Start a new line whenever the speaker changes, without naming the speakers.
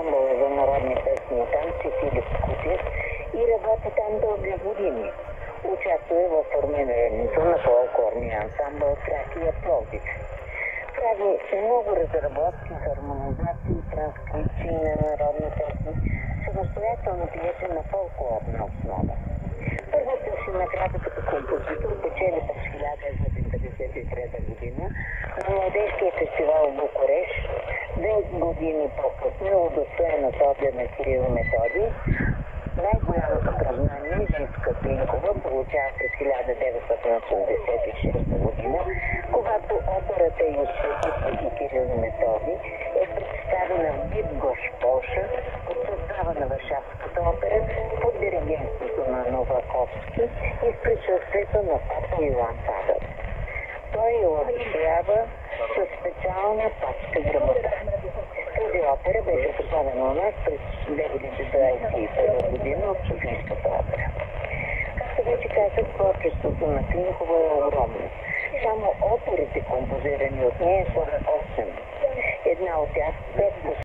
ансамбъла за народни песни и танци Филип Кутев и работи там дълги години. Участвува в формирането на фолклорния ансамбъл Тракия Пловдив. Прави много разработки, хармонизации, транскрипции на народни песни, самостоятелно пиеше на фолклорна основа. Първата си награда като композитор печели през 1953 година на Младежкия фестивал в Букурещ. 2 години по-късно е удостоена с ордена Кирил Методий. Най-голямото признание Живка Пинкова получава през 1986 година, когато операта Йосиф и Кирил Методий е представена в Битгош, Полша, от състава на Варшавската опера под диригентството на Новаковски и в присъствието на папа Йоан Павел. Той я отличава със специална папска грамота. Тази опера беше поставена у нас през 2021 година от Софийската опера. Както вече казах, творчеството на Пинкова е огромно. Само оперите, композирани от нея, са 8. Една от тях 5